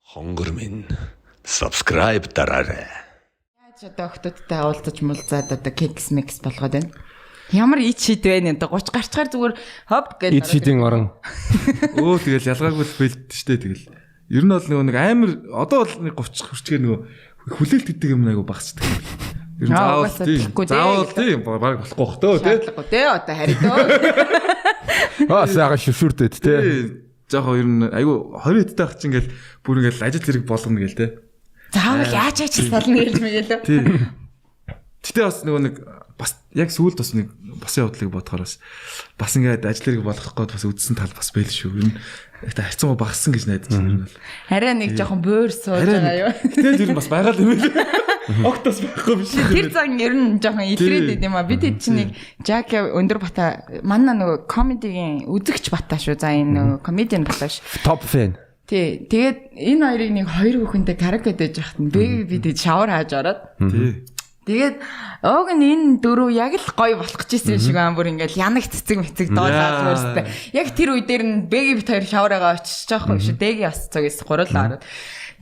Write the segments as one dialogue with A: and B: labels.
A: Хонгор минь subscribe дараарай.
B: Яаж одоо охтодтой уулзаж мулзаад одоо кекс микс болгоод байна. Ямар ич шид байна энэ 30 гарчгаар зүгээр хоп гэж
C: ич шидийн орон.
D: Тэгэл ялгаагүй бэлд штэ тэгэл. Ер нь бол нэг амар одоо бол нэг 30 хүрчгээр нөгөө хүлээлт гэдэг юм айгу багсдаг. Ер нь заавал тийм баг болохгүй бах төө тий.
B: Тий одоо харидөө.
C: Сайхан шүршүрдэд тий.
D: Жохоо ер нь айгу 20 хэдтэй ах чинь ингээл бүр ингээл ажил зэрэг болгоно гээл те.
B: Заавал яаж сална гэж мэгээлөө.
D: Тий. Гэтэ бас нөгөө нэг бас яг сүүлд бас нэг босын явдлыг бодохоор бас ингээд ажил зэрэг болгох гээд бас үдсэн тал бас байл шүү. Ер нь ихтэй харьцангуй багассан гэж найдаж байна ер нь бол.
B: Хараа нэг жоохон бөөр сууж байгаа юу.
D: Тэгэл ер нь бас байгаа л юм ээ. Октос байхгүй биш.
B: Тэр цаг ер нь жоохон илрээд байд юм а. Бид хэд чинь нэг Жак өндөр бата манна нөгөө комедигийн үзэгч бата шүү. За энэ нөгөө комедиан бата шүү.
C: Топ фэн.
B: Тий. Тэгээд энэ хоёрыг нэг хоёр хүүхэнтэй каракет байж хахт нь бид шавар хааж ороод.
D: Тий.
B: Тэгээд ог нь энэ дөрөв яг л гоё болох гэжсэн шиг аа бүр ингээл янаг цэцэг мэцэг доолаад өөрсдөө. Яг тэр үе дээр нь бэги бит хоёр шавараа очиж байгаа шүү. Дэги бас цагаас гурлаа ороод.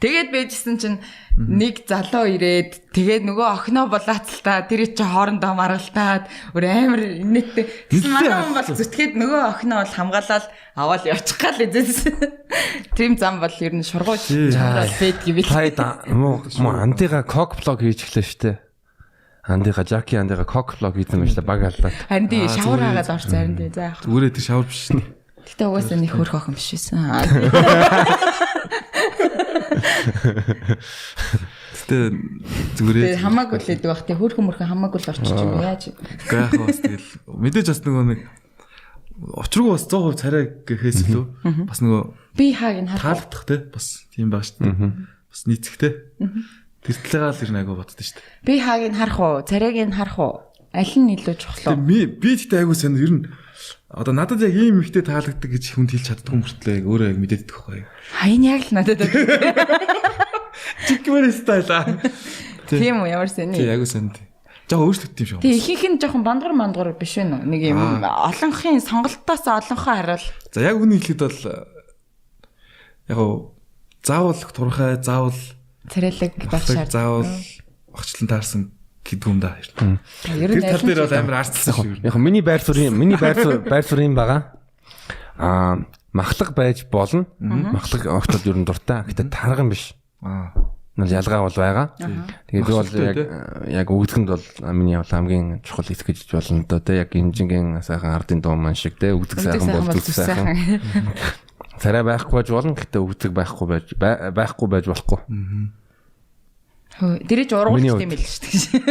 B: Тэгээд байжсэн чинь нэг залуу ирээд тэгээд нөгөө охиноо булаацалтаа тэр чи хоорондоо маргалтаад өөр амар инээдтэй. Тэгсэн манай хүн бол зүтгээд нөгөө охиноо бол хамгаалаад аваад явчих гал эзэсэн. Тим зам бол ер нь шургууч чамрал бэд гэвэл.
C: Тайда муу андыга кок блог хийж эхлэв штэ. Андыга Жаки андыга кок блог хийсэн юм шиг баг аллаа.
B: Харин тий шавар хаагаад орсон харин тий за.
D: Зүгээрээ тэр шавар биш шнэ.
B: Гэтэ угаасаа нэг хөрх охин биш байсан.
D: Тэ зүгээрээ
B: хамаагүй л байдаг бах тий хөрхөн мөрхөн хамаагүй л орчих юм яаж.
D: Гайх бас тэгэл мэдээж бас нөгөө нэг очрог бас 100% царай гэхээс илүү бас нөгөө
B: би хааг нь
D: таалагдах те бас тийм баг шүү дээ. Бас нийцэхтэй. Тэр талаагаа л ирнэ айгу боддоо шүү дээ.
B: Би хааг нь харах уу, царайг нь харах уу? Аль нь илүү чухал вэ?
D: Би тэгтээ айгу сайн ер нь одоо надад яг ийм ихтэй таалагддаг гэж хүнд хэлж чаддгүй мөртлөө яг өөрөө яг мэдээд байхгүй.
B: Хаян яг л надад.
D: Чикмэр стайлаа.
B: Тийм үү ямар сайн.
D: Тий айгу сайн тий. Жаа өөрчлөгдсөн юм шиг.
B: Тий ихийнх нь жоохон бандгар биш вэ нөө. Нэг юм олонхын сонголтоос олонхоо харвал.
D: За яг үнийг хэлэхэд бол яг заавал турхай заавал
B: царайлаг байх шаардлага.
D: Заавал багчлан таарсан гэдэг юм да.
B: Ер нь
D: тал дээр бол амар арцсан шүү.
C: Яг миний байр суурин байгаа. Махлаг байж болно. Махлаг октод ер нь дуртай. Гэтэ тарган биш. Нэг ялгаа бол байгаа. Тэгээд би бол яг өгдгөнд бол миний хамгийн чухал хэсэг гэж болно доо тэ яг инженгийн сайхан ардын дуу маань шиг тэ өгдөг сайхан болдог сайхан. Царай байхгүй байж болно. Гэтэ өгдөг байхгүй байж болохгүй.
B: Дэрэж ургуулт юм л шүү дээ.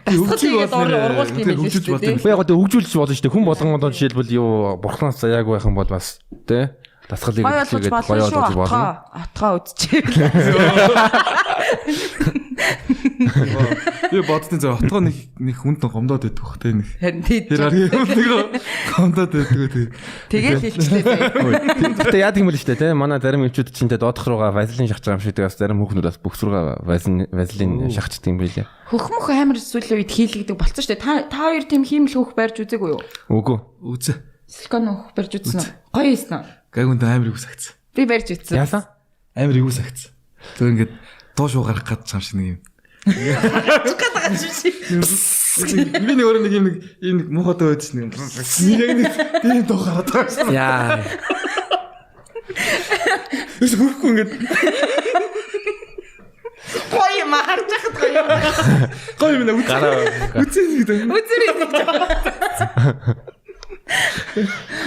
B: Дасгалыг ургуулт юм л шүү дээ.
C: Би яг одоо өгжүүлж болно шүү дээ. Хүн болгонгод жишээлбэл юу бурхнаас заяаг байх юм бол бас тэ дасгалыг хийгээд гоё болж болно.
B: Отгоо үдчихээ.
D: Би бодсон зэ отгоо нэг хүнд гомдоод байдаг бах тэ нэг.
B: Харин тий.
D: Тэр гомдоод байдаг тий.
B: Тэгээд хэлчихлээ.
C: Гэтэ яадаг юм бол шүү дээ тэ манай зарим эмчүүд чинь тэ доодох руугаа вазелин шахаж байгаа юм шиг тэгээс зарим хүүхнүүд бас бүхс руугаа вазелин шахацдаг юм билээ.
B: Хөхмөх амар сүүлийн үед хийлгдэг болцсон шүү дээ. Та хоёр тийм хиймэл хөөх барьж үзээгүй юу?
C: Үгүй.
D: Үзээ.
B: Силикон хөөх барьж үзсэн үү? Гоё ийсэн үү?
D: Гайгунд амар ивэ сагцсан.
B: Би барьж үзсэн.
C: Яасан?
D: Амар ивэ сагцсан. Тэр ингээд дуу шуу гарах гэж чам шиг нэг юм. Би нэг өөр нэг юм нэг мохотой байдс нэг. Яг нэг тийм дуу гараад байгаа.
C: Яа.
D: Эс хөрөхгүй ингээд.
B: Гоё юм харж байхад гоё.
D: Гоё юм нэ үзээ гэдэг.
B: Үзэрэй.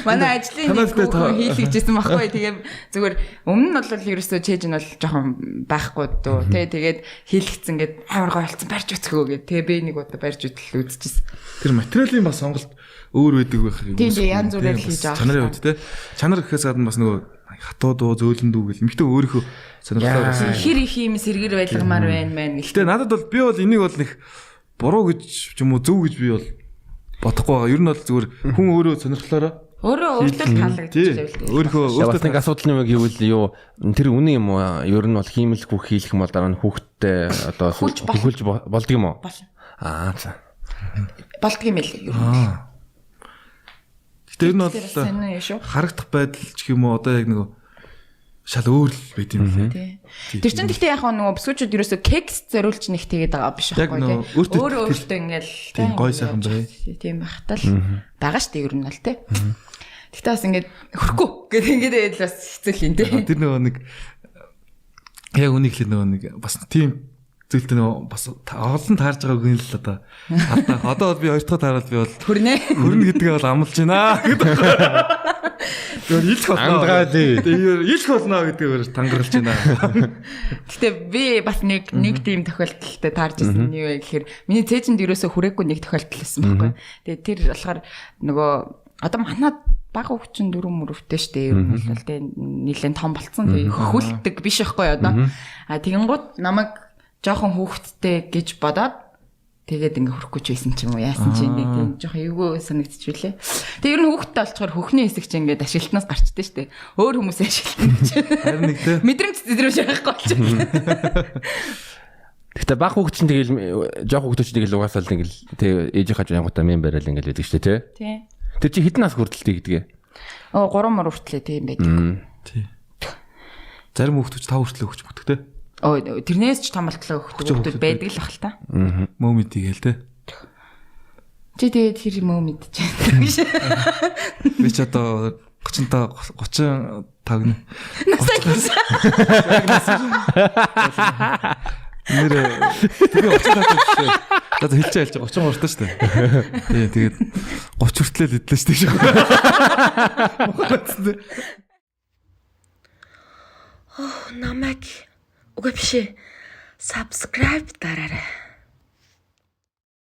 B: Манай ажлын нэг хийлгэжсэн байхгүй. Тэгээ зүгээр өмнө нь бол ерөөсөө чэйж нь бол жоохон байхгүй дөө. Тэгээд хийлгэцэн гээд амар гоё болсон барьж өцгөө гээд. Тэгээ би нэг удаа барьж өтөл үзчихсэн.
D: Тэр материалын бас сонголт өөр байдаг байх юм.
B: Тийм янз бүрээр хийж байгаа.
D: Чанарын хувьд те. Чанар гэхээс гадна бас нөгөө хатуу дуу, зөөлөн дүү гэл эмхтэн өөрийнхөө сонирхолтой
B: хэр их юм сэргэр байлгамаар байна мэн.
D: Гэтэ надад бол би бол энийг бол нэг буруу гэж ч юм уу зөв гэж би бол бодохгүй байгаа. Ер нь бол зүгээр хүн өөрөө сонирхлоороо
B: өөрөө өөртөө таалагдчих байвал.
D: Өөрийнхөө
C: өөртөө нэг асуудал юм гэвэл юу тэр үнэн юм уу? Ер нь бол хиймэл хүүх хийх юм бол дараа нь хүүхдтэй одоо хөвөлж болдго юм уу? За.
B: Болдго юм л.
D: Гэтэ ер нь бол харагдах байдал ч юм уу одоо яг нэг шал өөр л байт юм лээ.
B: Тий. Тэр чинь гэхдээ яг нөгөө босгочуд ерөөсөө кекс зориулж нэг тэгээд байгаа биш
D: Яг
B: аахгүй тий.
D: нөгөө
B: Өөртөө ингээл
D: тийм гой сайхан бай.
B: Тийм байх тал байгаа штэ ер нь л тий. Гэхдээ бас ингээд хөрөхгүй гэдэг ингээд бас хэцүү юм тий.
D: Тэр нөгөө нэг яг үнийг л нөгөө нэг бас тийм зүйлтэй нөгөө бас олон таарж байгааг юм л одоо одоо би хоёр дахь таарал би бол хөрнө гэдгээ бол амлаж байна гэдэг. Тэр илх болно. Тэр илх болно гэдгээр тангаралж байна.
B: Гэтэ би бас нэг тийм тохиолдолтой таарж ирсэн нь юу вэ гэхээр миний цээжинд ерөөсөө хүрээгүй нэг тохиолдол байсан байхгүй. Тэгээ тэр болохоор нөгөө одоо манад бага хөвчин 4 мөрөвтэй штэ ер нь бол тэгээ нэлээд том болцсон. Тэгээ хөлтөг биш байхгүй одоо. Тэгэнгუთ намайг жоохон хүүхэдтэй гэж бодоод тэгээд ингээ хөрөхгүй ч байсан ч юм уу яасан чи нэг тийм жоохон эвгүй санагдчихвүлээ. Тэгээ ер нь хүүхэдтэй болчоор хөхний хэсэг чи ингээ ашиглалтнаас гарчдээ штэ. Өөр хүмүүсээ ашиглалтна гэж.
D: Харин нэг тэ.
B: Мэдрэмж зэдрэмж байхгүй болчихсон.
C: Гэхдээ баг хүүхэд чинь тэгэл жоох хүүхдүүд чинь тэгэл угаасаа л ингээл тэг ээжийнхаа жангуудаа мен барайл ингээл байдаг штэ тий.
B: Тий.
C: Тэр чи хэдэн нас хүртэлтэй гэдгээ?
B: 3 мөр хүртлээ тийм байдаг.
D: Тий. Зарим хүүхдүүд 5 хүртлээ өгч өгдөг тий.
B: Тэрнээс ч том болтлоо хүүхдүүд байдаг л бах л та.
D: Мөө мэдийгэл тий.
B: Чи тэгээд тэр мөө мэдчихээн гэж.
D: Би ч одоо 35 нь. Нэр тэгээ 35 шүү. Одоо хэлж 33 таа шүү. Тий, тэгээд 30 хүртлээ л идлээ шүү.
E: Намайг үгүй биш. Subscribe дараарай.